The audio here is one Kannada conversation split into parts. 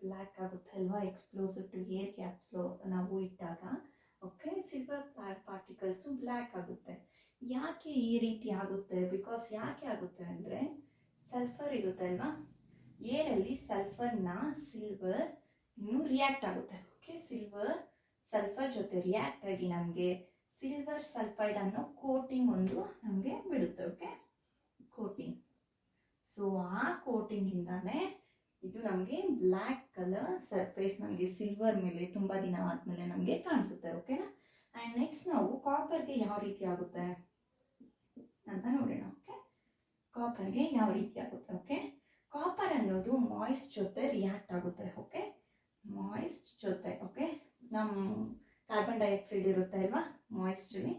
ಬ್ಲ್ಯಾಕ್ ಆಗುತ್ತೆ ಅಲ್ವಾ, ಎಕ್ಸ್ಪ್ಲೋಸಿವ್ ಟು ಏರ್ ಗ್ಯಾಪ್ಸ್లో ನಾವು ಇಟ್ಟಾಗ. ಓಕೆ, ಸಿಲ್ವರ್ ಪಾರ್ಟಿಕಲ್ಸು ಬ್ಲ್ಯಾಕ್ ಆಗುತ್ತೆ. ಯಾಕೆ ಈ ರೀತಿ ಆಗುತ್ತೆ? ಬಿಕಾಸ್ ಯಾಕೆ ಆಗುತ್ತೆ ಅಂದರೆ ಸಲ್ಫರ್ ಇರುತ್ತೆ ಅಲ್ವಾ, ಏರಲ್ಲಿ ಸಲ್ಫರ್ನ ಸಿಲ್ವರ್ ಇನ್ನು ರಿಯಾಕ್ಟ್ ಆಗುತ್ತೆ. ಓಕೆ, ಸಿಲ್ವರ್ ಸಲ್ಫರ್ ಜೊತೆ ರಿಯಾಕ್ಟ್ ಆಗಿ ನಮಗೆ ಸಿಲ್ವರ್ ಸಲ್ಫೈಡ್ ಅನ್ನೋ ಕೋಟಿಂಗ್ ಒಂದು ನಮಗೆ ಬಿಡುತ್ತೆ. Okay, coating. ಸೊ ಆ ಕೋಟಿಂಗಿಂದಾನೇ ಇದು ನಮಗೆ ಬ್ಲ್ಯಾಕ್ ಕಲರ್ ಸರ್ಫೇಸ್ ನಮಗೆ ಸಿಲ್ವರ್ ಮೇಲೆ ತುಂಬ ದಿನ ಆದಮೇಲೆ ನಮಗೆ ಕಾಣಿಸುತ್ತೆ. ಓಕೆನಾ? ಆ್ಯಂಡ್ ನೆಕ್ಸ್ಟ್ ನಾವು ಕಾಪರ್ಗೆ ಯಾವ ರೀತಿ ಆಗುತ್ತೆ ಅಂತ ನೋಡೋಣ. ಓಕೆ, ಕಾಪರ್ಗೆ ಯಾವ ರೀತಿ ಆಗುತ್ತೆ? ಓಕೆ, ಕಾಪರ್ ಅನ್ನೋದು ಮಾಯ್ಸ್ಟ್ ಜೊತೆ ರಿಯಾಕ್ಟ್ ಆಗುತ್ತೆ. ಓಕೆ, ಮಾಯ್ಸ್ಟ್ ಜೊತೆ. ಓಕೆ, ನಮ್ಮ ಕಾರ್ಬನ್ ಡೈಆಕ್ಸೈಡ್ ಇರುತ್ತೆ ಅಲ್ವಾ ಮಾಯ್ಸ್ಟಲ್ಲಿ.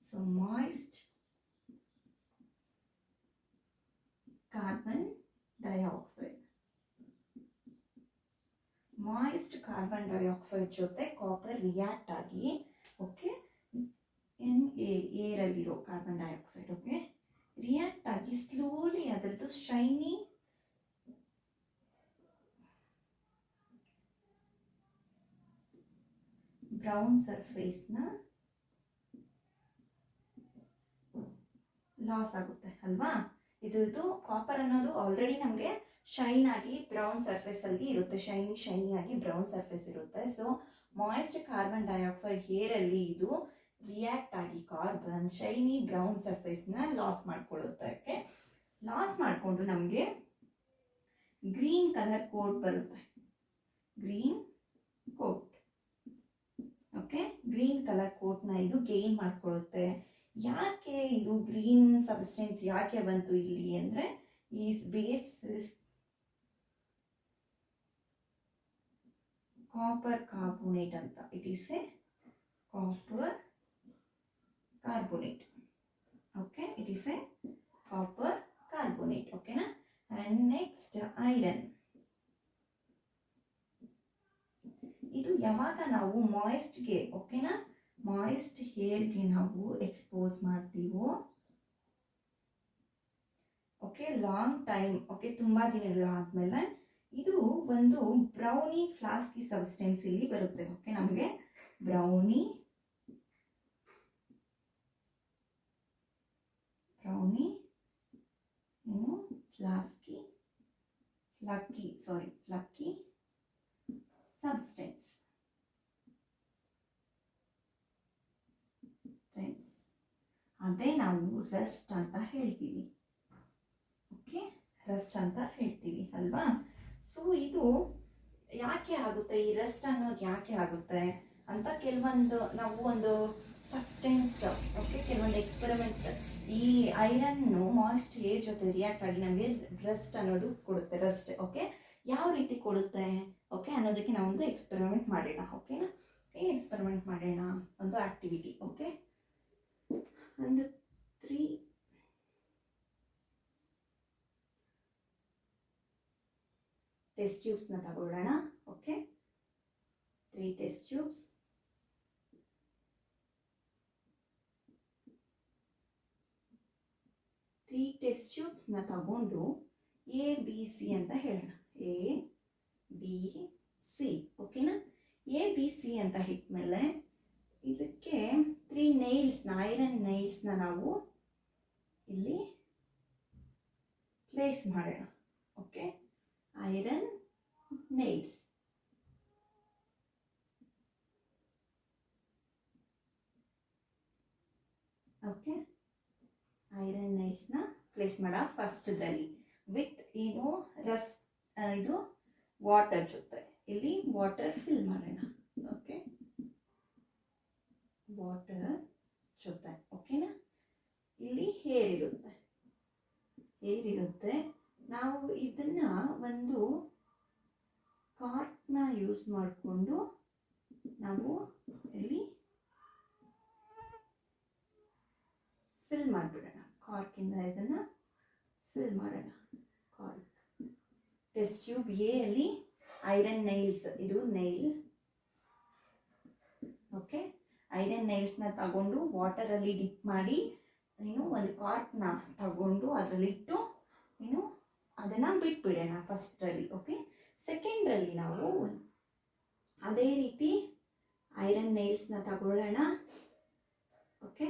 So moist carbon dioxide, moist carbon dioxide ಜೊತೆ ಕಾಪರ್ ರಿಯಾಕ್ಟ್ ಆಗಿ, ಓಕೆ, ಏರಲ್ಲಿರೋ ಕಾರ್ಬನ್ ಡೈಆಕ್ಸೈಡ್, ಓಕೆ, ರಿಯಾಕ್ಟ್ ಆಗಿ ಸ್ಲೋಲಿ ಅದರದ್ದು ಶೈನಿ ಬ್ರೌನ್ ಸರ್ಫೇಸ್ನ ಲಾಸ್ ಆಗುತ್ತೆ ಅಲ್ವಾ. ಇದು ಕಾಪರ್ ಅನ್ನೋದು ಆಲ್ರೆಡಿ ನಮಗೆ ಶೈನ್ ಆಗಿ ಬ್ರೌನ್ ಸರ್ಫೇಸ್ ಅಲ್ಲಿ ಇರುತ್ತೆ, ಶೈನಿ ಆಗಿ ಬ್ರೌನ್ ಸರ್ಫೇಸ್ ಇರುತ್ತೆ. ಸೊ ಮಾಯ್ಸ್ಟ್ ಕಾರ್ಬನ್ ಡೈಆಕ್ಸೈಡ್ ಏರಲ್ಲಿ ಇದು ರಿಯಾಕ್ಟ್ ಆಗಿ ಕಾರ್ಬನ್ ಶೈನಿ ಬ್ರೌನ್ ಸರ್ಫೇಸ್ನ ಲಾಸ್ ಮಾಡ್ಕೊಳ್ಳುತ್ತೆ. ಓಕೆ, ಲಾಸ್ ಮಾಡಿಕೊಂಡು ನಮಗೆ ಗ್ರೀನ್ ಕಲರ್ ಕೋಟ್ ಬರುತ್ತೆ, green coat. Okay, green colour ಕೋಟ್ನ ಇದು ಗೇನ್ ಮಾಡ್ಕೊಳ್ಳುತ್ತೆ. ಯಾಕೆ ಇದು ಗ್ರೀನ್ ಸಬ್ಸ್ಟೆನ್ಸ್ ಯಾಕೆ ಬಂತು ಇಲ್ಲಿ ಅಂದರೆ ಈ ಬೇಸ್ ಕಾಪರ್ ಕಾರ್ಬೋನೇಟ್ ಅಂತ. It is a copper carbonate. Okay, it is a copper carbonate. ಓಕೆನಾ? And next iron. ಇದು ಯಾವಾಗ ನಾವು ಮಾಯ್ಸ್ಟ್ಗೆ, ಓಕೆನಾ, ಮಾಯ್ಸ್ಟ್ ಹೇರ್ಗೆ ನಾವು ಎಕ್ಸ್ಪೋಸ್ ಮಾಡ್ತೀವೋ, ಓಕೆ, ಲಾಂಗ್ ಟೈಮ್, ಓಕೆ, ತುಂಬ ದಿನಗಳಾದ್ಮೇಲೆ ಇದು ಒಂದು ಬ್ರೌನಿ ಫ್ಲಾಸ್ಕಿ ಸಬ್ಸ್ಟೆನ್ಸ್ ಇಲ್ಲಿ ಬರುತ್ತೆ. ಓಕೆ, ನಮಗೆ ಬ್ರೌನಿ ಏನು ಫ್ಲಕ್ಕಿ ಸಬ್ಸ್ಟೆನ್ಸ್. ಅದೇ ನಾವು ರಸ್ಟ್ ಅಂತ ಹೇಳ್ತೀವಿ. ಓಕೆ, ರಸ್ಟ್ ಅಂತ ಹೇಳ್ತೀವಿ ಅಲ್ವಾ. ಸೊ ಇದು ಯಾಕೆ ಆಗುತ್ತೆ, ಈ ರಸ್ಟ್ ಅನ್ನೋದು ಯಾಕೆ ಆಗುತ್ತೆ ಅಂತ ಕೆಲವೊಂದು ನಾವು ಒಂದು ಸಬ್ಸ್ಟೆನ್ಸ್, ಓಕೆ, ಕೆಲವೊಂದು ಎಕ್ಸ್ಪೆರಿಮೆಂಟ್ಸ್, ಈ ಐರನ್ನು ಮಾಯ್ಸ್ಟ್ ಏರ್ ಜೊತೆ ರಿಯಾಕ್ಟ್ ಆಗಿ ನಮಗೆ ರಸ್ಟ್ ಅನ್ನೋದು ಕೊಡುತ್ತೆ. ರಸ್ಟ್, ಓಕೆ, ಯಾವ ರೀತಿ ಕೊಡುತ್ತೆ, ಓಕೆ, ಅನ್ನೋದಕ್ಕೆ ನಾವೊಂದು ಎಕ್ಸ್ಪೆರಿಮೆಂಟ್ ಮಾಡೋಣ. ಓಕೆನಾ? ಏನು ಎಕ್ಸ್ಪೆರಿಮೆಂಟ್ ಮಾಡೋಣ? ಒಂದು ಆಕ್ಟಿವಿಟಿ. ಓಕೆ, ಒಂದು 3 ಟೆಸ್ಟ್ ಟ್ಯೂಬ್ಸ್ನ ತಗೊಳ್ಳೋಣ. Okay, 3 test tubes. ಟೆಸ್ಟ್ ಟ್ಯೂಬ್ಸ್ನ ತಗೊಂಡು ABC ಅಂತ ಹೇಳೋಣ. ABC. ಓಕೆನಾ? ABC ಅಂತ ಇಟ್ಮೇಲೆ ಇದಕ್ಕೆ 3 ನೈಲ್ಸ್ನ, ಐರನ್ ನೈಲ್ಸ್ನ ನಾವು ಇಲ್ಲಿ ಪ್ಲೇಸ್ ಮಾಡೋಣ. Okay, iron nails. Okay, iron ನೈಲ್ಸ್ನ ಪ್ಲೇಸ್ ಮಾಡ ಫಸ್ಟ್ದಲ್ಲಿ ವಿತ್ ಏನು ಇದು ವಾಟರ್ ಜೊತೆ ಇಲ್ಲಿ ವಾಟರ್ ಫಿಲ್ ಮಾಡೋಣ. ಓಕೆ, ವಾಟರ್ ಜೊತೆ. ಓಕೆನಾ? ಇಲ್ಲಿ ಹೇರ್ ಇರುತ್ತೆ. ನಾವು ಇದನ್ನ ಒಂದು ಕಾರ್ಕ್ನ ಯೂಸ್ ಮಾಡಿಕೊಂಡು ನಾವು ಇಲ್ಲಿ ಫಿಲ್ ಮಾಡಿಬಿಡೋಣ. ಕಾರ್ಕಿಂದ ಇದನ್ನ ಫಿಲ್ ಮಾಡೋಣ. ಕಾರ್ಕ್. ಟೆಸ್ಟ್ ಟ್ಯೂಬ್ ಎ ಅಲ್ಲಿ ಐರನ್ ನೈಲ್ಸ್, ಇದು ನೈಲ್. ಓಕೆ, ಐರನ್ ನೈಲ್ಸ್ನ ತಗೊಂಡು ವಾಟರಲ್ಲಿ ಡಿಪ್ ಮಾಡಿ ಒಂದು ಕಾರ್ಕ್ನ ತಗೊಂಡು ಅದರಲ್ಲಿಟ್ಟು ಅದನ್ನು ಬಿಟ್ಬಿಡೋಣ ಫಸ್ಟಲ್ಲಿ. ಓಕೆ, ಸೆಕೆಂಡ್ರಲ್ಲಿ ನಾವು ಅದೇ ರೀತಿ ಐರನ್ ನೈಲ್ಸ್ನ ತಗೊಳ್ಳೋಣ. ಓಕೆ,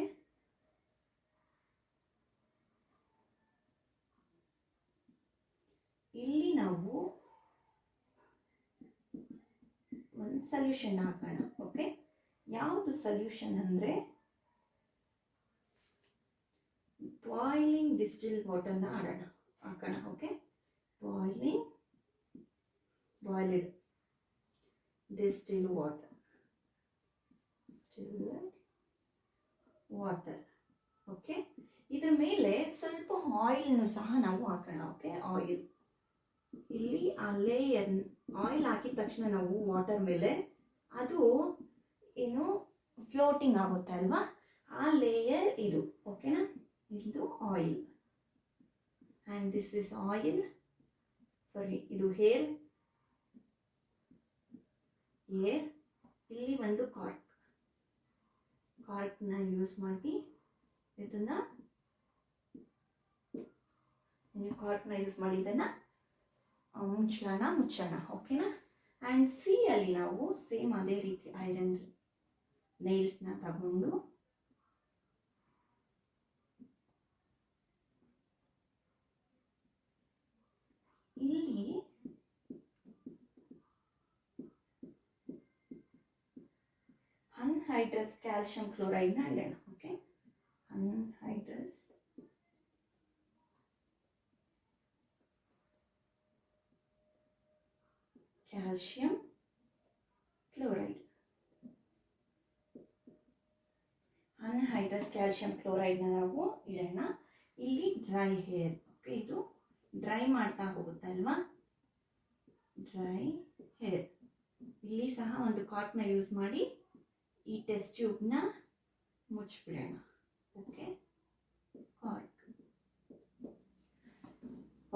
ಇಲ್ಲಿ ನಾವು ಒಂದು ಸೊಲ್ಯೂಷನ್ ಹಾಕೋಣ. ಓಕೆ, ಯಾವುದು ಸೊಲ್ಯೂಷನ್ ಅಂದರೆ ಬಾಯ್ಲಿಂಗ್ ಡಿಸ್ಟಿಲ್ ವಾಟರ್ನ ಹಾಕೋಣ. Okay, boiled distil water. Okay, ಇದ್ರ ಮೇಲೆ ಸ್ವಲ್ಪ ಆಯಿಲ್ನು ಸಹ ನಾವು ಹಾಕೋಣ. ಓಕೆ, ಆಯಿಲ್ ಇಲ್ಲಿ ಆ ಲೇಯರ್ ಆಯಿಲ್ ಹಾಕಿದ ತಕ್ಷಣ ನಾವು ವಾಟರ್ ಮೇಲೆ ಅದು ಏನು ಫ್ಲೋಟಿಂಗ್ ಆಗುತ್ತೆ ಅಲ್ವಾ, ಆ ಲೇಯರ್ ಇದು. ಓಕೆನಾ, ಇದು oil and this is oil, sorry ಇದು ಹೇರ್. ಇಲ್ಲಿ ಒಂದು ಕಾರ್ಕ್ನ ಯೂಸ್ ಮಾಡಿ ಇದನ್ನ ಮುಚ್ಚೋಣ. ಓಕೆನಾ, ಆ್ಯಂಡ್ ಸಿ ಅಲ್ಲಿ ನಾವು ಸೇಮ್ ಅದೇ ರೀತಿ ಐರನ್ ನೈಲ್ಸ್ನ ತಗೊಂಡು ಇಲ್ಲಿ ಅನ್ಹೈಡ್ರಸ್ ಕ್ಯಾಲ್ಸಿಯಂ ಕ್ಲೋರೈಡ್ನ ಇಡೋಣ. Okay, anhydrous calcium chloride. Anhydrous calcium ಕ್ಲೋರೈಡ್ನ ನಾವು ಇಡೋಣ. ಇಲ್ಲಿ ಡ್ರೈ ಹೇರ್. ಓಕೆ, ಇದು ಡ್ರೈ ಮಾಡ್ತಾ ಹೋಗುತ್ತಲ್ವಾ, ಡ್ರೈ ಹೇರ್. ಇಲ್ಲಿ ಸಹ ಒಂದು ಕಾರ್ಕ್ನ ಯೂಸ್ ಮಾಡಿ ಈ ಟೆಸ್ಟ್ ಟ್ಯೂಬ್ನ ಮುಚ್ಚಿಬಿಡೋಣ. Okay, cork.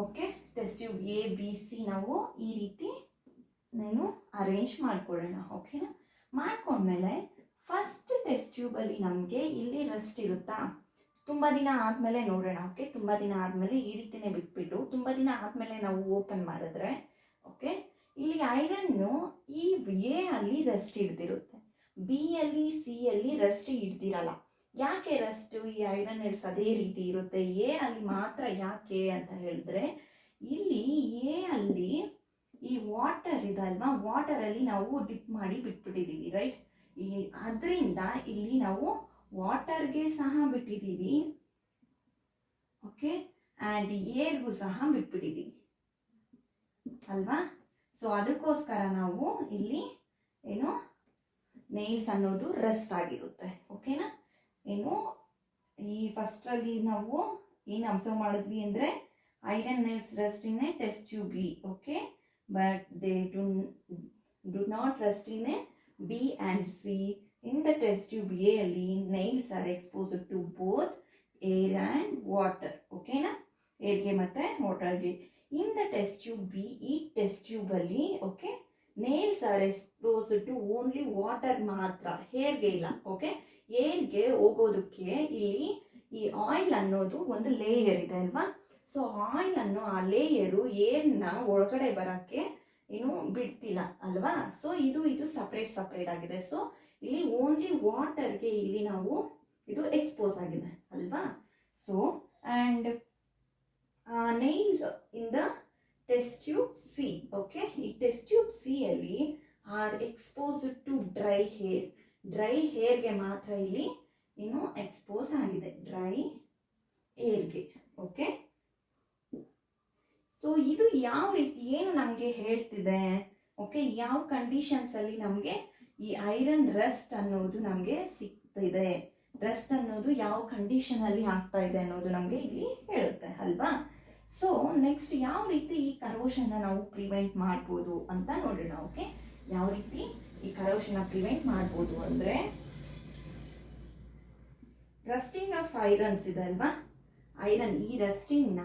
Okay, test tube ABC ನಾವು ಈ ರೀತಿ ನಾನು ಅರೇಂಜ್ ಮಾಡ್ಕೊಳ್ಳೋಣ. ಓಕೆನಾ, ಮಾಡ್ಕೊಂಡ್ಮೇಲೆ ಫಸ್ಟ್ ಟೆಸ್ಟ್ ಟ್ಯೂಬಲ್ಲಿ ನಮಗೆ ಇಲ್ಲಿ ರೆಸ್ಟ್ ಇರುತ್ತಾ, ತುಂಬ ದಿನ ಆದಮೇಲೆ ನೋಡೋಣ. ಓಕೆ, ತುಂಬ ದಿನ ಆದಮೇಲೆ ಈ ರೀತಿನೇ ಬಿಟ್ಬಿಟ್ಟು ತುಂಬ ದಿನ ಆದಮೇಲೆ ನಾವು ಓಪನ್ ಮಾಡಿದ್ರೆ ಓಕೆ, ಇಲ್ಲಿ ಐರನ್ನು ಈ ಎ ಅಲ್ಲಿ ರೆಸ್ಟ್ ಹಿಡ್ದಿರುತ್ತೆ, ಬಿ ಅಲ್ಲಿ ಸಿ ಅಲ್ಲಿ ರೆಸ್ಟ್ ಹಿಡ್ದಿರಲ್ಲ. ಯಾಕೆ ರೆಸ್ಟ್ ಈ ಐರನ್ ನೈಲ್ಸ್ ಅದೇ ರೀತಿ ಇರುತ್ತೆ, ಎ ಅಲ್ಲಿ ಮಾತ್ರ ಯಾಕೆ ಅಂತ ಹೇಳಿದ್ರೆ ಇಲ್ಲಿ ಎ ಅಲ್ಲಿ ಈ ವಾಟರ್ ಇದಲ್ವಾ, ವಾಟರಲ್ಲಿ ನಾವು ಡಿಪ್ ಮಾಡಿ ಬಿಟ್ಬಿಟ್ಟಿದ್ದೀವಿ ರೈಟ್. ಅದರಿಂದ ಇಲ್ಲಿ ನಾವು ವಾಟರ್ಗೆ ಸಹ ಬಿಟ್ಟಿದ್ದೀವಿ. ಓಕೆ, ಆ್ಯಂಡ್ ಏರ್ಗೂ ಸಹ ಬಿಟ್ಬಿಟ್ಟಿದ್ದೀವಿ ಅಲ್ವಾ. ಸೊ ಅದಕ್ಕೋಸ್ಕರ ನಾವು ಇಲ್ಲಿ ಏನು ನೈಲ್ಸ್ ಅನ್ನೋದು ರೆಸ್ಟ್ ಆಗಿರುತ್ತೆ. ಓಕೆನಾ, ಏನು ಈ ಫಸ್ಟಲ್ಲಿ ನಾವು ಏನು ಅಬ್ಸರ್ವ್ ಮಾಡಿದ್ವಿ ಅಂದರೆ iron nails rest in a test tube B. Okay, but they do not rest in a B and C. In the test tube A ಅಲ್ಲಿ nails are exposed to both air and water. Okay na, airಗೆ ಮತ್ತೆ waterಗೆ. In the test tube B, ಈ test tube ಅಲ್ಲಿ okay, nails are exposed to only water ಮಾತ್ರ, ಹೇರ್ಗೆ ಇಲ್ಲ. ಓಕೆ, ಏರ್ಗೆ ಹೋಗೋದಕ್ಕೆ ಇಲ್ಲಿ ಈ ಆಯಿಲ್ ಅನ್ನೋದು ಒಂದು ಲೇಯರ್ ಇದೆ ಅಲ್ವಾ. ಸೊ ಆಯಿಲ್ ಅನ್ನು ಆ ಲೇಯರು ಏರ್ನ ಒಳಗಡೆ ಬರೋಕ್ಕೆ ಏನು ಬಿಡ್ತಿಲ್ಲ ಅಲ್ವಾ. ಸೊ ಇದು ಸಪ್ರೇಟ್ ಆಗಿದೆ. ಸೊ ಇಲ್ಲಿ ಓನ್ಲಿ ವಾಟರ್ಗೆ ಇಲ್ಲಿ ನಾವು ಇದು ಎಕ್ಸ್ಪೋಸ್ ಆಗಿದೆ ಅಲ್ವಾ. So and nails in the test tube C. Okay, ಈ ಟೆಸ್ಟ್ ಟ್ಯೂಬ್ ಸಿ ಅಲ್ಲಿ ಆರ್ ಎಕ್ಸ್ಪೋಸ್ಡ್ ಟು ಡ್ರೈ ಹೇರ್ಗೆ ಮಾತ್ರ ಇಲ್ಲಿ ಏನು ಎಕ್ಸ್ಪೋಸ್ ಆಗಿದೆ, ಡ್ರೈ ಏರ್ಗೆ. ಓಕೆ, ಸೊ ಇದು ಯಾವ ರೀತಿ ಏನು ನಮಗೆ ಹೇಳ್ತಿದೆ. ಓಕೆ, ಯಾವ ಕಂಡೀಷನ್ಸಲ್ಲಿ ನಮಗೆ ಈ ಐರನ್ ರೆಸ್ಟ್ ಅನ್ನೋದು ನಮಗೆ ಸಿಗ್ತಿದೆ, ರೆಸ್ಟ್ ಅನ್ನೋದು ಯಾವ ಕಂಡೀಷನಲ್ಲಿ ಆಗ್ತಾ ಇದೆ ಅನ್ನೋದು ನಮಗೆ ಇಲ್ಲಿ ಹೇಳುತ್ತೆ ಅಲ್ವಾ. ಸೊ ನೆಕ್ಸ್ಟ್ ಯಾವ ರೀತಿ ಈ ಕರೋಷನ್ನ ನಾವು ಪ್ರಿವೆಂಟ್ ಮಾಡ್ಬೋದು ಅಂತ ನೋಡೋಣ. ಓಕೆ, ಯಾವ ರೀತಿ ಈ ಕರೋಷನ್ನ ಪ್ರಿವೆಂಟ್ ಮಾಡ್ಬೋದು ಅಂದರೆ ರಸ್ಟಿಂಗ್ ಆಫ್ ಐರನ್ಸ್ ಇದೆ ಅಲ್ವಾ, ಐರನ್ ಈ ರಸ್ಟಿಂಗ್ನ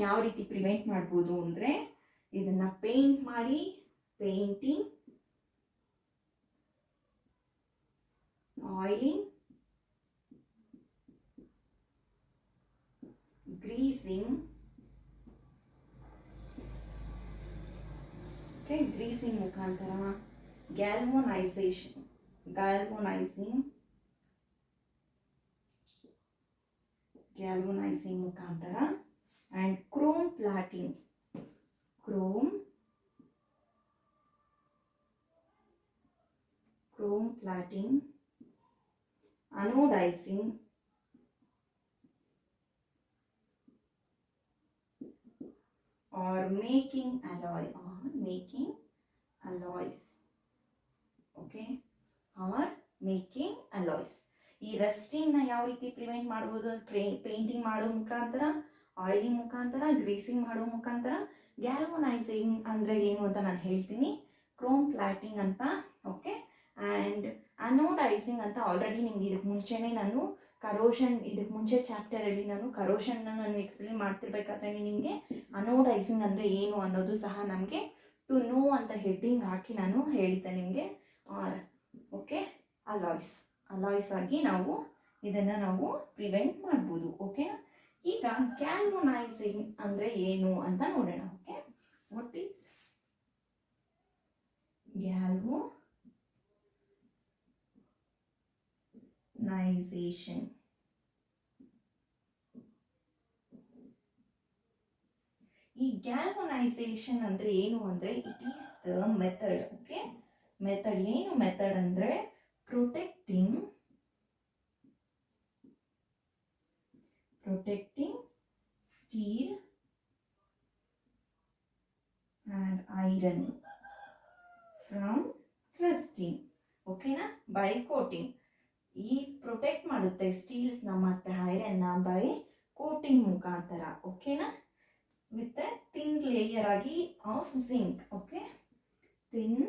ಯಾವ ರೀತಿ ಪ್ರಿವೆಂಟ್ ಮಾಡ್ಬೋದು ಅಂದರೆ ಇದನ್ನು ಪೇಂಟ್ ಮಾಡಿ, painting, oiling, greasing, galvanization, galvanizing ಮುಖಾಂತರ, and chrome plating, anodizing, or making alloys, okay, or making alloys. ಈ ರಸ್ಟಿಂಗ್ನ ಯಾವ ರೀತಿ ಪ್ರಿವೆಂಟ್ ಮಾಡ್ಬೋದು? ಪೇಂಟಿಂಗ್ ಮಾಡೋ ಮುಖಾಂತರ, ಆಯಿಲಿಂಗ್ ಮುಖಾಂತರ, ಗ್ರೀಸಿಂಗ್ ಮಾಡೋ ಮುಖಾಂತರ. ಗ್ಯಾಲ್ವನೈಸಿಂಗ್ ಅಂದರೆ ಏನು ಅಂತ ನಾನು ಹೇಳ್ತೀನಿ. ಕ್ರೋಮ್ ಪ್ಲಾಟಿಂಗ್ ಅಂತ, ಓಕೆ. ಆ್ಯಂಡ್ ಅನೋಡೈಸಿಂಗ್ ಅಂತ ಆಲ್ರೆಡಿ ನಿಮ್ಗೆ ಇದಕ್ಕೆ ಮುಂಚೆನೇ ನಾನು ಇದಕ್ಕೆ ಮುಂಚೆ ಚಾಪ್ಟರಲ್ಲಿ ನಾನು ಕರೋಷನ್ನ ನಾನು ಎಕ್ಸ್ಪ್ಲೇನ್ ಮಾಡ್ತಿರ್ಬೇಕಾದ್ರೆ ನಿಮಗೆ ಅನೋಡೈಸಿಂಗ್ ಅಂದರೆ ಏನು ಅನ್ನೋದು ಸಹ ನಮಗೆ ಟು ನೋ ಅಂತ ಹೆಡ್ಡಿಂಗ್ ಹಾಕಿ ನಾನು ಹೇಳಿದ್ದೆ ನಿಮಗೆ. ಓಕೆ, ಅಲಾಯ್ಸ್ ಆಗಿ ನಾವು ಇದನ್ನು ನಾವು ಪ್ರಿವೆಂಟ್ ಮಾಡ್ಬೋದು, ಓಕೆನಾ. ಈಗ ಗ್ಯಾಲ್ವನೈಸಿಂಗ್ ಅಂದರೆ ಏನು ಅಂತ ನೋಡೋಣ. Okay, what is galvanisation? ಈ ಗ್ಯಾಲ್ವನೈಸೇಷನ್ ಅಂದರೆ ಏನು ಅಂದರೆ it is the method, okay. ಏನು ಮೆಥಡ್ ಅಂದರೆ protecting steel and iron from rusting, ಓಕೆನಾ, ಬೈ ಕೋಟಿಂಗ್. ಈ ಪ್ರೊಟೆಕ್ಟ್ ಮಾಡುತ್ತೆ ಸ್ಟೀಲ್ಸ್ನ ಮತ್ತು ಐರನ್ನ ಬೈ ಕೋಟಿಂಗ್ ಮುಖಾಂತರ, ಓಕೆನಾ, ವಿತ್ ಥಿನ್ ಲೇಯರ್ ಆಗಿ of zinc, okay, thin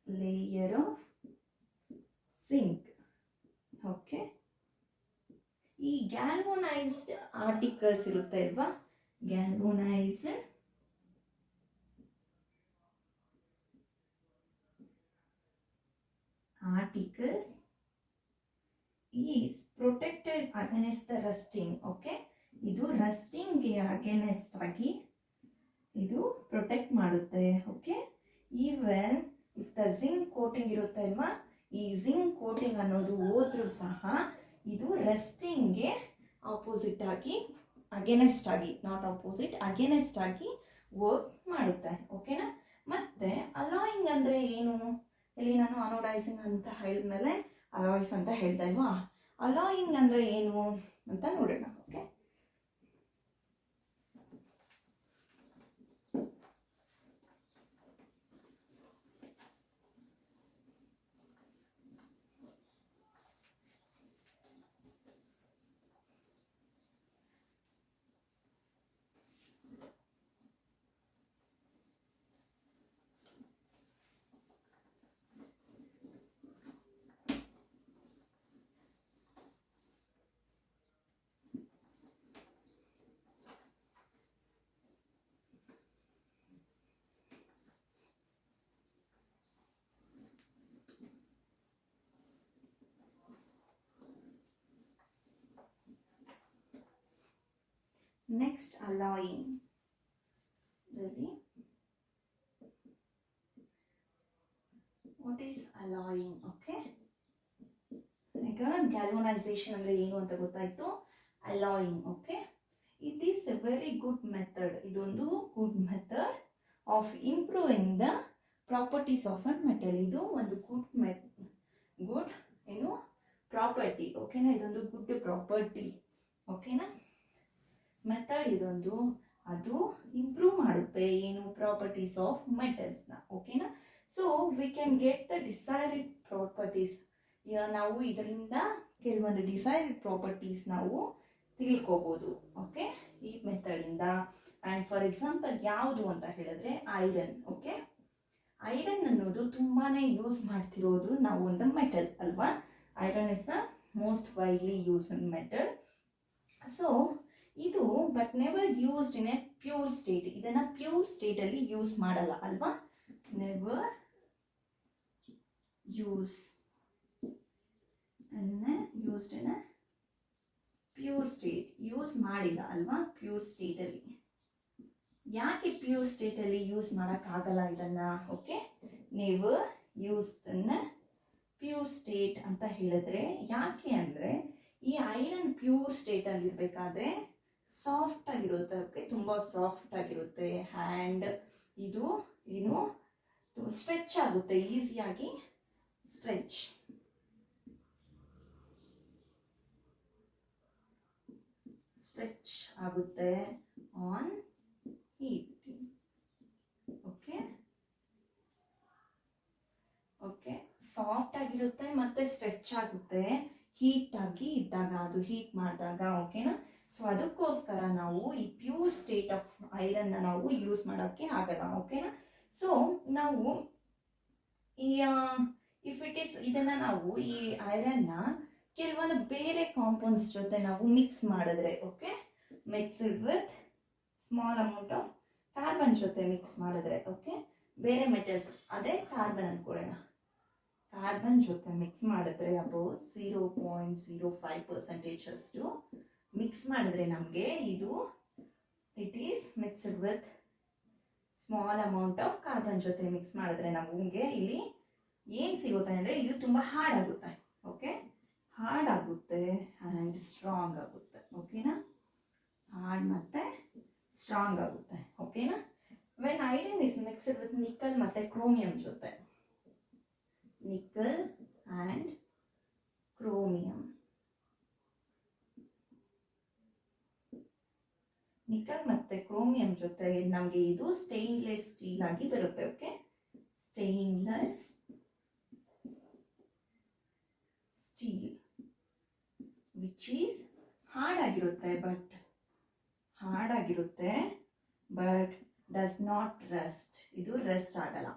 layer of zinc, okay. ಈ ಗ್ಯಾಲ್ವನೈಸ್ಡ್ ಆರ್ಟಿಕಲ್ಸ್ ಇರುತ್ತೆ ಅಲ್ವಾ, galvanised articles is protected against the rusting, okay. ಇದು ರಸ್ಟಿಂಗ್ಗೆ ಅಗೇನೆಸ್ಟ್ ಆಗಿ ಇದು ಪ್ರೊಟೆಕ್ಟ್ ಮಾಡುತ್ತೆ, okay. Even if the zinc coating ಇರುತ್ತೆ ಅಲ್ವಾ, ಈ ಜಿಂಕ್ ಕೋಟಿಂಗ್ ಅನ್ನೋದು ಹೋದ್ರೂ ಸಹ ಇದು ರಸ್ಟಿಂಗ್ಗೆ ಆಪೋಸಿಟ್ ಆಗಿ, ಅಗೇನೆಸ್ಟ್ ಆಗಿ, ನಾಟ್ ಆಪೋಸಿಟ್, ಅಗೇನೆಸ್ಟ್ ಆಗಿ ವರ್ಕ್ ಮಾಡುತ್ತೆ, ಓಕೆನಾ. ಮತ್ತೆ ಅಲಾಯಿಂಗ್ ಅಂದರೆ ಏನು? ಇಲ್ಲಿ ನಾನು ಅನೋಡೈಸಿಂಗ್ ಅಂತ ಹೇಳಿದ್ಮೇಲೆ ಅಲಾಯ್ಸ್ ಅಂತ ಹೇಳ್ತಾ ಇಲ್ವಾ, ಅಲಾಯಿಂಗ್ ಅಂದರೆ ಏನು ಅಂತ ನೋಡೋಣ, okay. Next, alloying. Really? What is alloying? Okay. ಈಗ ಗ್ಯಾಲ್ವನೈಸೇಷನ್ ಅಂದರೆ ಏನು ಅಂತ ಗೊತ್ತಾಯಿತು. alloying, okay. It is a very good method. ಇದೊಂದು good method of improving the properties of a metal. ಇದು ಒಂದು ಗುಡ್ ಏನು ಪ್ರಾಪರ್ಟಿ, ಓಕೆನಾ. ಇದೊಂದು ಗುಡ್ ಪ್ರಾಪರ್ಟಿ, ಓಕೆನಾ. ಮೆಥಡ್ ಇದೊಂದು, ಅದು ಇಂಪ್ರೂವ್ ಮಾಡುತ್ತೆ ಏನು ಪ್ರಾಪರ್ಟೀಸ್ ಆಫ್ ಮೆಟಲ್ಸ್ನ, ಓಕೆನಾ. So we can get the desired properties. ಈಗ ನಾವು ಇದರಿಂದ ಕೆಲವೊಂದು ಡಿಸೈರ್ಡ್ ಪ್ರಾಪರ್ಟೀಸ್ ನಾವು ತಿಳ್ಕೋಬೋದು, ಓಕೆ, ಈ ಮೆಥಡಿಂದ. ಆ್ಯಂಡ್ ಫಾರ್ ಎಕ್ಸಾಂಪಲ್ ಯಾವುದು ಅಂತ ಹೇಳಿದ್ರೆ ಐರನ್, ಓಕೆ. ಐರನ್ ಅನ್ನೋದು ತುಂಬಾ ಯೂಸ್ ಮಾಡ್ತಿರೋದು ನಾವು ಒಂದು ಮೆಟಲ್ ಅಲ್ವಾ. Iron is the most widely used metal. So ಇದು but never used in a pure state. ಇದನ್ನು ಪ್ಯೂರ್ ಸ್ಟೇಟಲ್ಲಿ ಯೂಸ್ ಮಾಡಲ್ಲ ಅಲ್ವಾ. Never used in a pure state, use ಮಾಡಿಲ್ಲ ಅಲ್ವಾ ಪ್ಯೂರ್ ಸ್ಟೇಟಲ್ಲಿ. ಯಾಕೆ ಪ್ಯೂರ್ ಸ್ಟೇಟಲ್ಲಿ ಯೂಸ್ ಮಾಡೋಕ್ಕಾಗಲ್ಲ ಇದನ್ನು? ಓಕೆ, ನೀವು ಯೂಸ್ ಪ್ಯೂರ್ ಸ್ಟೇಟ್ ಅಂತ ಹೇಳಿದ್ರೆ ಯಾಕೆ ಅಂದರೆ ಈ ಐರನ್ ಪ್ಯೂರ್ ಸ್ಟೇಟಲ್ಲಿ ಇರಬೇಕಾದ್ರೆ ಸಾಫ್ಟ್ ಆಗಿರುತ್ತೆ. ಓಕೆ, ತುಂಬ ಸಾಫ್ಟ್ ಆಗಿರುತ್ತೆ. ಹ್ಯಾಂಡ್ ಇದು ಏನು ಸ್ಟ್ರೆಚ್ ಆಗುತ್ತೆ, ಈಸಿಯಾಗಿ ಸ್ಟ್ರೆಚ್ ಆಗುತ್ತೆ on heat. Okay okay, soft ಆಗಿರುತ್ತೆ ಮತ್ತೆ ಸ್ಟ್ರೆಚ್ ಆಗುತ್ತೆ ಹೀಟ್ ಆಗಿ ಇದ್ದಾಗ, ಅದು ಹೀಟ್ ಮಾಡಿದಾಗ. ಓಕೆನಾ? ಸೊ ಅದಕ್ಕೋಸ್ಕರ ನಾವು ಈ ಪ್ಯೂರ್ ಸ್ಟೇಟ್ ಆಫ್ ಐರನ್ನ ನಾವು ಯೂಸ್ ಮಾಡೋಕ್ಕೆ ಆಗಲ್ಲ. ಓಕೆನಾ? ಸೊ ನಾವು ಈ ಇಫ್ ಇಟ್ ಈಸ್ ಇದನ್ನ ನಾವು ಈ ಐರನ್ನ ಕೆಲವೊಂದು ಬೇರೆ ಕಾಂಪೌಂಡ್ಸ್ ಜೊತೆ ನಾವು ಮಿಕ್ಸ್ ಮಾಡಿದ್ರೆ, okay, mixed with small amount of carbon ಜೊತೆ ಮಿಕ್ಸ್ ಮಾಡಿದ್ರೆ, ಓಕೆ, ಬೇರೆ ಮೆಟಲ್ಸ್ ಅದೇ ಕಾರ್ಬನ್ ಅನ್ಕೊಳ್ಳೋಣ, ಕಾರ್ಬನ್ ಜೊತೆ ಮಿಕ್ಸ್ ಮಾಡಿದ್ರೆ ಅಬೌಟ್ 0.05% ಅಷ್ಟು ಮಿಕ್ಸ್ ಮಾಡಿದ್ರೆ ನಮಗೆ ಇದು it is mixed with small amount of carbon ಜೊತೆ ಮಿಕ್ಸ್ ಮಾಡಿದ್ರೆ ನಮಗೆ ಇಲ್ಲಿ ಏನು ಸಿಗುತ್ತೆ ಅಂದರೆ ಇದು ತುಂಬ ಹಾರ್ಡ್ ಆಗುತ್ತೆ. ಓಕೆ, ಹಾರ್ಡ್ ಆಗುತ್ತೆ ಆ್ಯಂಡ್ ಸ್ಟ್ರಾಂಗ್ ಆಗುತ್ತೆ. ಓಕೆನಾ? ಹಾರ್ಡ್ ಮತ್ತು ಸ್ಟ್ರಾಂಗ್ ಆಗುತ್ತೆ. ಓಕೆನಾ? When iron is mixed with nickel ಮತ್ತು ಕ್ರೋಮಿಯಂ ಜೊತೆ, ನಿಕಲ್ ಆ್ಯಂಡ್ ಕ್ರೋಮಿಯಂ, ನಿಕಲ್ ಮತ್ತು ಕ್ರೋಮಿಯಂ ಜೊತೆ ನಮಗೆ ಇದು ಸ್ಟೇನ್ಲೆಸ್ ಸ್ಟೀಲ್ ಆಗಿ ಬರುತ್ತೆ. Okay, stainless steel which is hard ಆಗಿರುತ್ತೆ ಬಟ್ ಡಸ್ ನಾಟ್ ರಸ್ಟ್. ಇದು ರಸ್ಟ್ ಆಗಲ್ಲ.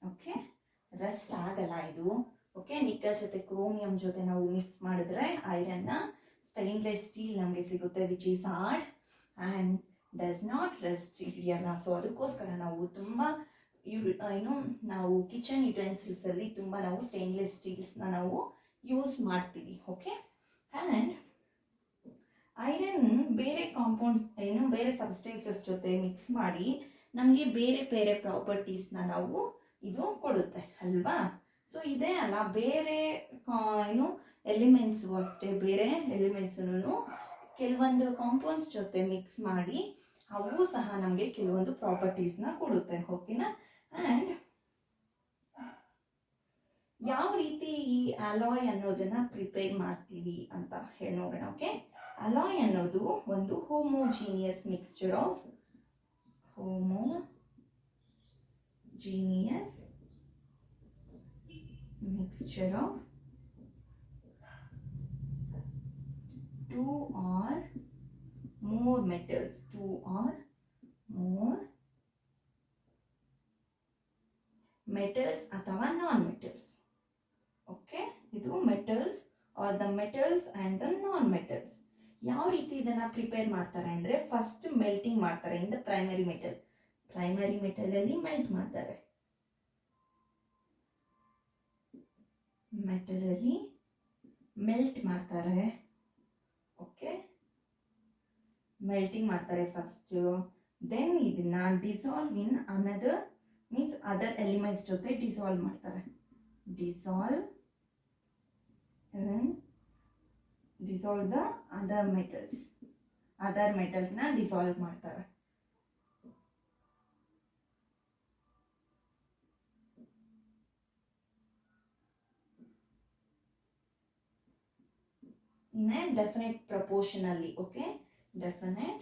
ಓಕೆ, ರಸ್ಟ್ ಆಗಲ್ಲ ಇದು. ಓಕೆ, ನಿಕಲ್ ಜೊತೆ ಕ್ರೋಮಿಯಂ ಜೊತೆ ನಾವು ಮಿಕ್ಸ್ ಮಾಡಿದ್ರೆ ಐರನ್ನ ಸ್ಟೈನ್ಲೆಸ್ ಸ್ಟೀಲ್ ನಮಗೆ ಸಿಗುತ್ತೆ which is hard and does not rust ಹಿಡಿಯಲ್ಲ. ಸೊ ಅದಕ್ಕೋಸ್ಕರ ನಾವು ತುಂಬ ನಾವು ಕಿಚನ್ ಯುಟೆನ್ಸಿಲ್ಸಲ್ಲಿ ತುಂಬ ನಾವು ಸ್ಟೇನ್ಲೆಸ್ ಸ್ಟೀಲ್ಸ್ನ ನಾವು ಯೂಸ್ ಮಾಡ್ತೀವಿ. ಓಕೆ, ಆ್ಯಂಡ್ ಐರನ್ ಬೇರೆ ಕಾಂಪೌಂಡ್ಸ್ ಬೇರೆ ಸಬ್ಸ್ಟೆನ್ಸಸ್ ಜೊತೆ ಮಿಕ್ಸ್ ಮಾಡಿ ನಮಗೆ ಬೇರೆ ಬೇರೆ ಪ್ರಾಪರ್ಟೀಸ್ನ ನಾವು ಇದು ಕೊಡುತ್ತೆ ಅಲ್ವಾ? ಸೊ ಇದೇ ಅಲ್ಲ, ಬೇರೆ ಎಲಿಮೆಂಟ್ಸು ಅಷ್ಟೇ, ಬೇರೆ ಎಲಿಮೆಂಟ್ಸನ್ನು ಕೆಲವೊಂದು ಕಾಂಪೌಂಡ್ಸ್ ಜೊತೆ ಮಿಕ್ಸ್ ಮಾಡಿ ಅವು ಸಹ ನಮಗೆ ಕೆಲವೊಂದು ಪ್ರಾಪರ್ಟೀಸ್ನ ಕೊಡುತ್ತೆ. ಓಕೆನಾ? ಆ್ಯಂಡ್ ಯಾವ ರೀತಿ ಈ ಅಲಾಯ್ ಅನ್ನೋದನ್ನ ಪ್ರಿಪೇರ್ ಮಾಡ್ತೀವಿ ಅಂತ ಹೇಳಿ ನೋಡೋಣ. ಓಕೆ, ಅಲಾಯ್ ಅನ್ನೋದು ಒಂದು homogeneous mixture of two or more metals, ಅಥವಾ ನಾನ್ ಮೆಟಲ್ಸ್. ಓಕೆ, ಇದು metals are the metals and the non metals. ಯಾವ ರೀತಿ ಇದನ್ನು ಪ್ರಿಪೇರ್ ಮಾಡ್ತಾರೆ ಅಂದರೆ ಫಸ್ಟ್ ಮೆಲ್ಟಿಂಗ್ ಮಾಡ್ತಾರೆ ಇನ್ ದ ಪ್ರೈಮರಿ ಮೆಟಲಲ್ಲಿ ಮೆಲ್ಟ್ ಮಾಡ್ತಾರೆ. ಮೆಟಲಲ್ಲಿ ಮೆಲ್ಟ್ ಮಾಡ್ತಾರೆ. ಓಕೆ, ಮೆಲ್ಟಿಂಗ್ ಮಾಡ್ತಾರೆ ಫಸ್ಟ್. ದೆನ್ ಇದನ್ನ dissolve in another means other elements ಜೊತೆ ಡಿಸಾಲ್ವ್ ಮಾಡ್ತಾರೆ. ಡಿಸಾಲ್ವ್ ದ ಅದರ್ ಮೆಟಲ್ಸ್ನ ಡಿಸಾಲ್ವ್ ಮಾಡ್ತಾರೆ. in a definite proportionally. Okay, definite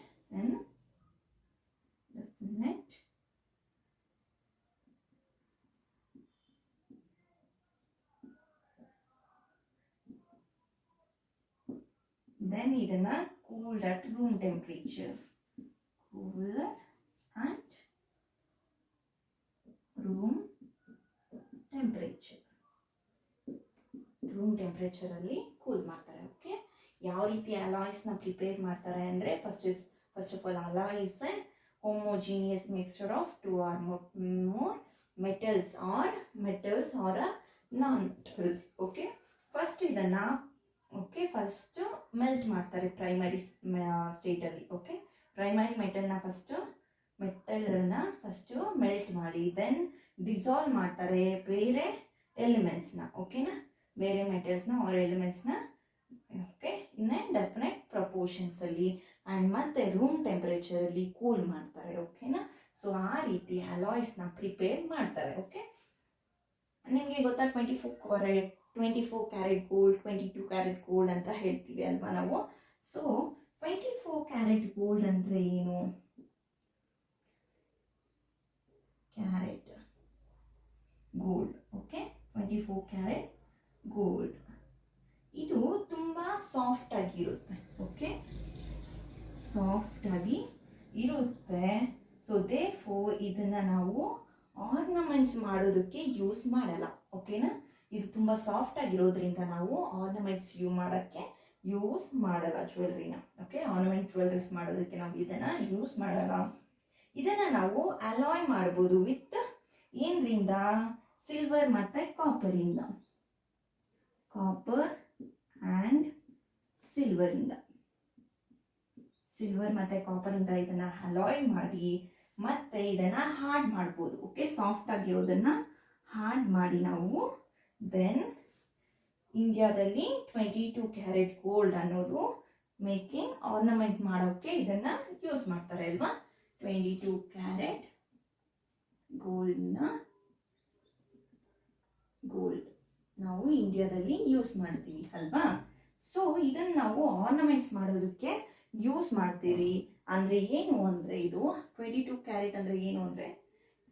then ಇದನ್ನ cooled at room temperature. Room ಟೆಂಪ್ರೇಚರಲ್ಲಿ ಕೂಲ್ ಮಾಡ್ತಾರೆ. ಓಕೆ, ಯಾವ ರೀತಿ ಅಲಾಯ್ಸ್ನ ಪ್ರಿಪೇರ್ ಮಾಡ್ತಾರೆ ಅಂದರೆ first of all alloy is the homogeneous mixture of two or more metals or non metals. Okay, first ಇದನ್ನು ಓಕೆ, ಫಸ್ಟು ಮೆಲ್ಟ್ ಮಾಡ್ತಾರೆ ಪ್ರೈಮರಿ ಸ್ಟೇಟಲ್ಲಿ. ಓಕೆ, ಪ್ರೈಮರಿ ಮೆಟಲ್ನ ಫಸ್ಟು ಮೆಲ್ಟ್ ಮಾಡಿ ದೆನ್ ಡಿಸಾಲ್ವ್ ಮಾಡ್ತಾರೆ ಬೇರೆ ಎಲಿಮೆಂಟ್ಸ್ನ. ಓಕೆನಾ, ಬೇರೆ ಮೆಟಲ್ಸ್ನ ಆರ್ ಎಲಿಮೆಂಟ್ಸ್ನ ಓಕೆ ಇನ್ ಎ ಡೆಫಿನೆಟ್ ಪ್ರಪೋರ್ಷನ್ಸಲ್ಲಿ ಆ್ಯಂಡ್ ಮತ್ತೆ ರೂಮ್ ಟೆಂಪರೇಚರಲ್ಲಿ ಕೂಲ್ ಮಾಡ್ತಾರೆ. ಓಕೆನಾ, ಸೊ ಆ ರೀತಿ ಅಲಾಯ್ಸ್ನ ಪ್ರಿಪೇರ್ ಮಾಡ್ತಾರೆ. ಓಕೆ, ನಿಮಗೆ ಗೊತ್ತಾ 24 ಕ್ಯಾರೆಟ್ ಗೋಲ್ಡ್, 22 ಕ್ಯಾರೆಟ್ ಗೋಲ್ಡ್ ಅಂತ ಹೇಳ್ತೀವಿ ಅಲ್ವಾ ನಾವು. ಸೊ 24 ಕ್ಯಾರೆಟ್ ಗೋಲ್ಡ್ ಅಂದರೆ ಏನು? Carat gold. Okay, 24 carat gold ಇದು ತುಂಬ ಸಾಫ್ಟ್ ಆಗಿರುತ್ತೆ. ಓಕೆ, ಸಾಫ್ಟ್ ಆಗಿ ಇರುತ್ತೆ. ಸೊ ದೇರ್ಫೋರ್ ಇದನ್ನ ನಾವು ಆರ್ನಮೆಂಟ್ಸ್ ಮಾಡೋದಕ್ಕೆ ಯೂಸ್ ಮಾಡಲ್ಲ. ಓಕೆನಾ, ಇದು ತುಂಬ ಸಾಫ್ಟ್ ಆಗಿರೋದ್ರಿಂದ ನಾವು ಆರ್ನಮೆಂಟ್ಸ್ ಮಾಡೋಕ್ಕೆ ಯೂಸ್ ಮಾಡಲ್ಲ ಜ್ಯುವೆಲ್ರಿನ. ಓಕೆ, ಆರ್ನಮೆಂಟ್ ಜ್ಯುವೆಲ್ರೀಸ್ ಮಾಡೋದಕ್ಕೆ ನಾವು ಇದನ್ನು ಯೂಸ್ ಮಾಡಲ್ಲ. ಇದನ್ನು ನಾವು ಅಲಾಯ್ ಮಾಡ್ಬೋದು ವಿತ್ ಏನರಿಂದ? ಸಿಲ್ವರ್ ಮತ್ತು ಕಾಪರಿಂದ. ಕಾಪರ್ ಆ್ಯಂಡ್ ಸಿಲ್ವರಿಂದ, ಸಿಲ್ವರ್ ಮತ್ತು ಕಾಪರಿಂದ ಇದನ್ನು ಅಲಾಯ್ ಮಾಡಿ ಮತ್ತೆ ಇದನ್ನು ಹಾರ್ಡ್ ಮಾಡ್ಬೋದು. ಓಕೆ, ಸಾಫ್ಟ್ ಆಗಿರೋದನ್ನು ಹಾರ್ಡ್ ಮಾಡಿ ನಾವು ದೆನ್ ಇಂಡಿಯಾದಲ್ಲಿ 22 ಕ್ಯಾರೆಟ್ ಗೋಲ್ಡ್ ಅನ್ನೋದು ಮೇಕಿಂಗ್ ಆರ್ನಮೆಂಟ್ ಮಾಡೋಕ್ಕೆ ಇದನ್ನು ಯೂಸ್ ಮಾಡ್ತಾರೆ ಅಲ್ವಾ. 22 ಕ್ಯಾರೆಟ್ ಗೋಲ್ಡ್ ನಾವು ಇಂಡಿಯಾದಲ್ಲಿ ಯೂಸ್ ಮಾಡ್ತೀವಿ ಅಲ್ವಾ. ಸೊ ಇದನ್ನು ನಾವು ಆರ್ನಮೆಂಟ್ಸ್ ಮಾಡೋದಕ್ಕೆ ಯೂಸ್ ಮಾಡ್ತೀರಿ. ಅಂದರೆ ಏನು ಅಂದರೆ ಇದು 22 ಕ್ಯಾರೆಟ್ ಅಂದರೆ ಏನು ಅಂದರೆ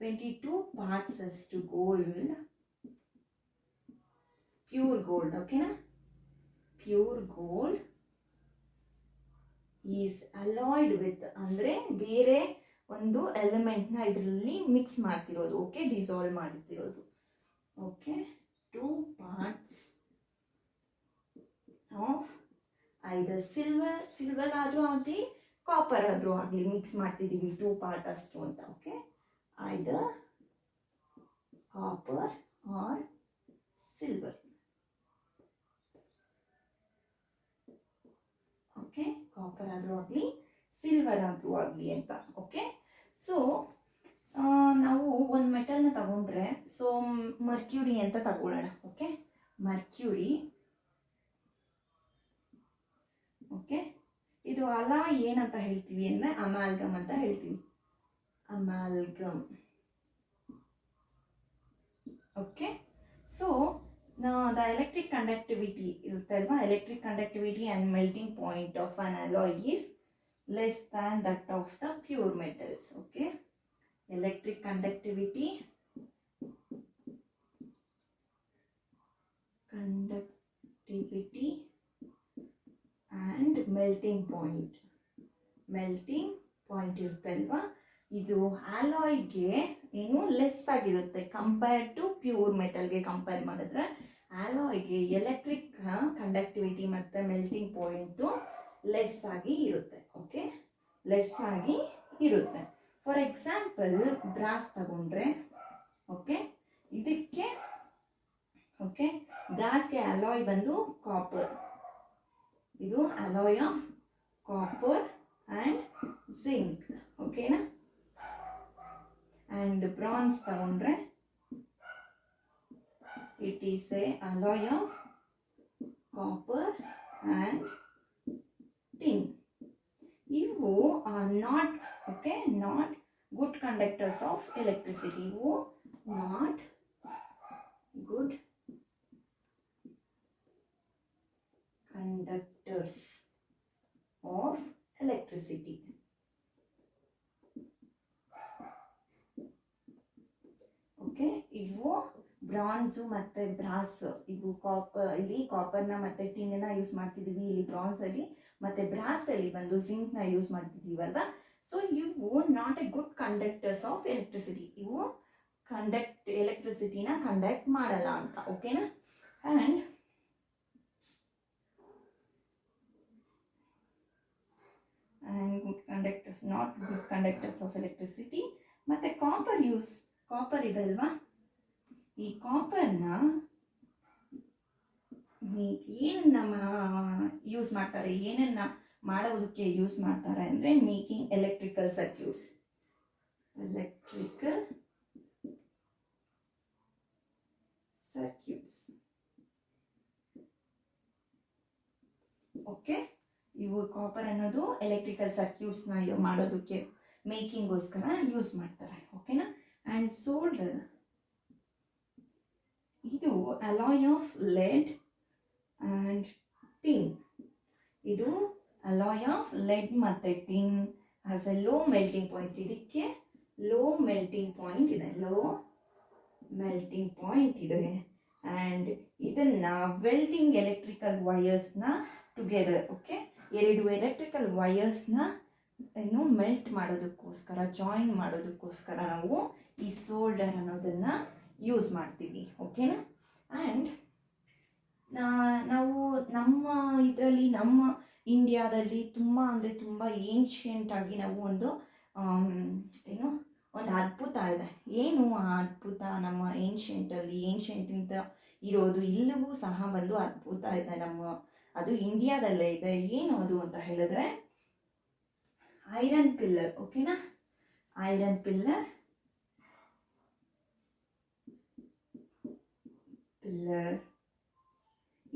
22 ಪಾರ್ಟ್ಸ್ ಅಷ್ಟು ಗೋಲ್ಡ್, ಪ್ಯೂರ್ ಗೋಲ್ಡ್. ಓಕೆನಾ, pure gold is alloyed with ಅಂದರೆ ಬೇರೆ ಒಂದು ಎಲಿಮೆಂಟ್ನ ಇದರಲ್ಲಿ ಮಿಕ್ಸ್ ಮಾಡ್ತಿರೋದು. ಓಕೆ, ಡಿಸಾಲ್ವ್ ಮಾಡ್ತಿರೋದು. Okay, 2 parts of either silver ಆದರೂ ಆಗಲಿ ಕಾಪರ್ ಆದರೂ ಆಗಲಿ ಮಿಕ್ಸ್ ಮಾಡ್ತಿದ್ದೀವಿ 2 ಪಾರ್ಟ್ ಅಷ್ಟು ಅಂತ. ಓಕೆ, ಐದರ್ copper R silver. Okay, copper ಆದರೂ ಆಗಲಿ ಸಿಲ್ವರ್ ಆದರೂ ಆಗಲಿ ಅಂತ. ಓಕೆ, ಸೊ ನಾವು ಒಂದು ಮೆಟಲ್ನ ತಗೊಂಡ್ರೆ ಸೊ ಮರ್ಕ್ಯೂರಿ ಅಂತ ತಗೊಳ್ಳೋಣ. Okay, mercury. ಓಕೆ, ಇದು ಅಲಾಯ್ ಏನಂತ ಹೇಳ್ತೀವಿ ಅಂದರೆ ಅಮಾಲ್ಗಮ್ ಅಂತ ಹೇಳ್ತೀವಿ. Amalgam. Okay, so the electric conductivity ಇರುತ್ತೆ ಅಲ್ವಾ. Electric conductivity and melting point of an alloy is less than that of the pure metals. Okay, electric conductivity and melting point ಇರುತ್ತೆ ಅಲ್ವಾ. ಇದು ಅಲಾಯ್ಗೆ ಏನು ಲೆಸ್ ಆಗಿರುತ್ತೆ ಕಂಪೇರ್ ಟು ಪ್ಯೂರ್ ಮೆಟಲ್ಗೆ ಕಂಪೇರ್ ಮಾಡಿದ್ರೆ ಅಲಾಯ್ಗೆ ಎಲೆಕ್ಟ್ರಿಕ್ ಕಂಡಕ್ಟಿವಿಟಿ ಮತ್ತು ಮೆಲ್ಟಿಂಗ್ ಪಾಯಿಂಟು ಲೆಸ್ ಆಗಿ ಇರುತ್ತೆ. ಓಕೆ, ಲೆಸ್ ಆಗಿ ಇರುತ್ತೆ. ಫಾರ್ ಎಕ್ಸಾಂಪಲ್ ಬ್ರಾಸ್ ತಗೊಂಡ್ರೆ ಓಕೆ, ಇದಕ್ಕೆ ಓಕೆ ಬ್ರಾಸ್ಗೆ ಅಲಾಯ್ ಬಂದು ಕಾಪರ್. ಇದು alloy of copper and zinc. ಓಕೆನಾ, ಆ್ಯಂಡ್ ಬ್ರಾನ್ಸ್ ತಗೊಂಡ್ರೆ it is a alloy of copper and tin. ಇವು are not okay not good conductors of electricity. ಇವು not good conductors of electricity. Okay, ಇವು ಬ್ರಾನ್ಸು ಮತ್ತು ಬ್ರಾಸ್. ಇವು ಕಾಪರ್, ಇಲ್ಲಿ ಕಾಪರ್ನ ಮತ್ತು ಟಿನ್ನ ಯೂಸ್ ಮಾಡ್ತಿದ್ದೀವಿ ಇಲ್ಲಿ ಬ್ರಾನ್ಸಲ್ಲಿ, ಮತ್ತು ಬ್ರಾಸಲ್ಲಿ ಬಂದು ಜಿಂಕ್ನ ಯೂಸ್ ಮಾಡ್ತಿದ್ದೀವಲ್ವ. ಸೊ ಇವು not A good conductors of electricity. ಇವು ಎಲೆಕ್ಟ್ರಿಸಿಟಿನ ಕಂಡಕ್ಟ್ ಮಾಡಲ್ಲ ಅಂತ. ಓಕೆನಾ, and good conductors, not good conductors of electricity. ಮತ್ತು ಕಾಪರ್ ಇದೆ ಅಲ್ವಾ, ಈ ಕಾಪರ್ನ ಏನನ್ನ ಯೂಸ್ ಮಾಡ್ತಾರೆ, ಏನನ್ನ ಮಾಡೋದಕ್ಕೆ ಯೂಸ್ ಮಾಡ್ತಾರೆ ಅಂದರೆ making electrical circuits. Electrical circuits. Okay, ಇವು ಕಾಪರ್ ಅನ್ನೋದು ಎಲೆಕ್ಟ್ರಿಕಲ್ ಸರ್ಕ್ಯೂಟ್ಸ್ನ ಮಾಡೋದಕ್ಕೆ ಮೇಕಿಂಗ್ಗೋಸ್ಕರ ಯೂಸ್ ಮಾಡ್ತಾರೆ. ಓಕೆನಾ. ಆ್ಯಂಡ್ ಸೋಲ್ಡರ್, ಇದು alloy of lead and tin. ಇದು ಅಲಾಯ್ ಆಫ್ ಲೆಡ್ ಮತ್ತು tin has a low melting point. ಇದಕ್ಕೆ ಲೋ ಮೆಲ್ಟಿಂಗ್ ಪಾಯಿಂಟ್ ಇದೆ, ಲೋ ಮೆಲ್ಟಿಂಗ್ ಪಾಯಿಂಟ್ ಇದೆ. ಆ್ಯಂಡ್ ಇದನ್ನು ವೆಲ್ಡಿಂಗ್ ಎಲೆಕ್ಟ್ರಿಕಲ್ ವಯರ್ಸ್ನ ಟುಗೆದರ್, ಓಕೆ, ಎರಡು ಎಲೆಕ್ಟ್ರಿಕಲ್ ವಯರ್ಸ್ನ ಏನು ಮೆಲ್ಟ್ ಮಾಡೋದಕ್ಕೋಸ್ಕರ, ಜಾಯಿನ್ ಮಾಡೋದಕ್ಕೋಸ್ಕರ ನಾವು ಈ ಸೋಲ್ಡರ್ ಅನ್ನೋದನ್ನು ಯೂಸ್ ಮಾಡ್ತೀವಿ. ಓಕೆನಾ. ಆ್ಯಂಡ್ ನಾವು ನಮ್ಮ ಇದರಲ್ಲಿ, ನಮ್ಮ ಇಂಡಿಯಾದಲ್ಲಿ ತುಂಬ ಅಂದರೆ ತುಂಬ ಏನ್ಷಿಯಂಟ್ ಆಗಿ ನಾವು ಒಂದು ಒಂದು ಅದ್ಭುತ ಇದೆ. ಏನು ಆ ಅದ್ಭುತ? ನಮ್ಮ ಏನ್ಷಿಯಂಟಿಂದ ಇರೋದು ಇಲ್ಲವೂ ಸಹ ಒಂದು ಅದ್ಭುತ ಇದೆ ನಮ್ಮ, ಅದು ಇಂಡಿಯಾದಲ್ಲೇ ಇದೆ. ಏನು ಅದು ಅಂತ ಹೇಳಿದ್ರೆ ಐರನ್ ಪಿಲ್ಲರ್. ಓಕೆನಾ. ಐರನ್ ಪಿಲ್ಲರ್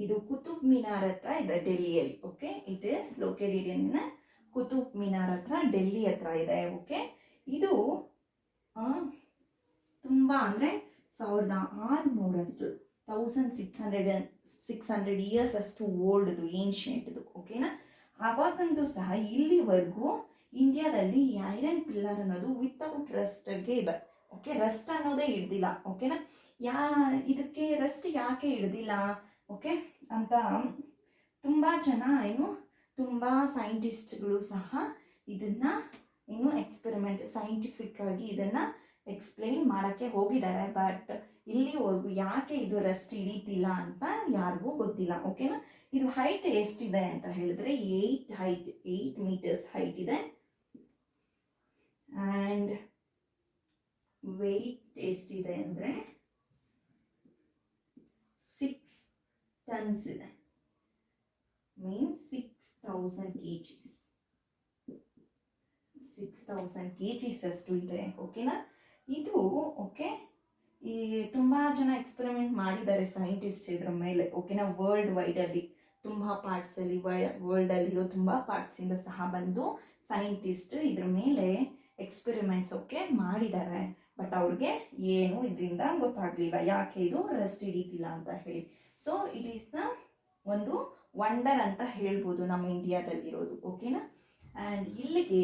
ಇದು ಕುತುಬ್ ಮಿನಾರ್ ಹತ್ರ ಇದೆ ಡೆಲ್ಲಿಯಲ್ಲಿ. Okay, it is located in Qutub Minar ಹತ್ರ, ಡೆಲ್ಲಿ ಹತ್ರ ಇದೆ. ಓಕೆ, ಇದು ತುಂಬ ಅಂದರೆ 1600 1600 ಇಯರ್ಸ್ ಅಷ್ಟು ಓಲ್ಡ್ದು, ಏನ್ಷಿಯಂಟ್ದು. ಓಕೆನಾ. ಆವಾಗಂತೂ ಸಹ ಇಲ್ಲಿವರೆಗೂ ಇಂಡಿಯಾದಲ್ಲಿ ಈ ಐರನ್ ಪಿಲ್ಲರ್ ಅನ್ನೋದು ವಿತೌಟ್ ರಸ್ಟ್ಗೆ ಇದೆ. ಓಕೆ, ರಸ್ಟ್ ಅನ್ನೋದೇ ಹಿಡ್ದಿಲ್ಲ. ಓಕೆನಾ. ಇದಕ್ಕೆ ರಸ್ಟ್ ಯಾಕೆ ಹಿಡ್ದಿಲ್ಲ ಓಕೆ ಅಂತ ತುಂಬ ಜನ ತುಂಬ ಸೈಂಟಿಸ್ಟ್ಗಳು ಸಹ ಇದನ್ನು ಎಕ್ಸ್ಪೆರಿಮೆಂಟ್ ಸೈಂಟಿಫಿಕ್ ಆಗಿ ಇದನ್ನು ಎಕ್ಸ್ಪ್ಲೈನ್ ಮಾಡೋಕ್ಕೆ ಹೋಗಿದ್ದಾರೆ. ಬಟ್ ಇಲ್ಲಿವರೆಗೂ ಯಾಕೆ ಇದು ರಸ್ಟ್ ಹಿಡಿತಿಲ್ಲ ಅಂತ ಯಾರಿಗೂ ಗೊತ್ತಿಲ್ಲ. ಓಕೆನಾ. ಇದು ಹೈಟ್ ಎಷ್ಟಿದೆ ಅಂತ ಹೇಳಿದ್ರೆ 8 ಮೀಟರ್ಸ್ ಹೈಟ್ ಇದೆ. ಆ್ಯಂಡ್ ವೆಯ್ಟ್ ಎಷ್ಟಿದೆ ಅಂದರೆ 6 ಟನ್ಸ್ ಇದೆ. Means 6000 kgs. 6000 kgs ಅಷ್ಟು ಇದೆ. ಓಕೆನಾ. ಇದು ಓಕೆ, ಈ ತುಂಬ ಜನ ಎಕ್ಸ್ಪೆರಿಮೆಂಟ್ ಮಾಡಿದ್ದಾರೆ ಸೈಂಟಿಸ್ಟ್ ಇದ್ರ ಮೇಲೆ. ಓಕೆನಾ. ವರ್ಲ್ಡ್ ವೈಡಲ್ಲಿ ತುಂಬ ಪಾರ್ಟ್ಸಲ್ಲಿ, ವರ್ಲ್ಡಲ್ಲಿರೋ ತುಂಬ ಪಾರ್ಟ್ಸಿಂದ ಸಹ ಬಂದು ಸೈಂಟಿಸ್ಟ್ ಇದ್ರ ಮೇಲೆ ಎಕ್ಸ್ಪೆರಿಮೆಂಟ್ಸ್ ಮಾಡಿದ್ದಾರೆ. ಬಟ್ ಅವ್ರಿಗೆ ಏನು ಇದರಿಂದ ಗೊತ್ತಾಗಲಿಲ್ಲ ಯಾಕೆ ಇದು ರಸ್ಟ್ ಹಿಡಿತಿಲ್ಲ ಅಂತ ಹೇಳಿ. ಸೊ ಇಟ್ ಈಸ್ ದ ಒಂದು ವಂಡರ್ ಅಂತ ಹೇಳ್ಬೋದು ನಮ್ಮ ಇಂಡಿಯಾದಲ್ಲಿರೋದು. ಓಕೆನಾ. ಆ್ಯಂಡ್ ಇಲ್ಲಿಗೆ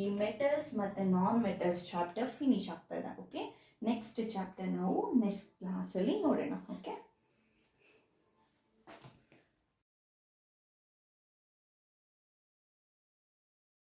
ಈ ಮೆಟಲ್ಸ್ ಮತ್ತು ನಾನ್ ಮೆಟಲ್ಸ್ ಚಾಪ್ಟರ್ ಫಿನಿಶ್ ಆಗ್ತಾ ಇದೆ. ಓಕೆ, ನೆಕ್ಸ್ಟ್ ಚಾಪ್ಟರ್ ನಾವು ನೆಕ್ಸ್ಟ್ ಕ್ಲಾಸಲ್ಲಿ ನೋಡೋಣ. ಓಕೆ.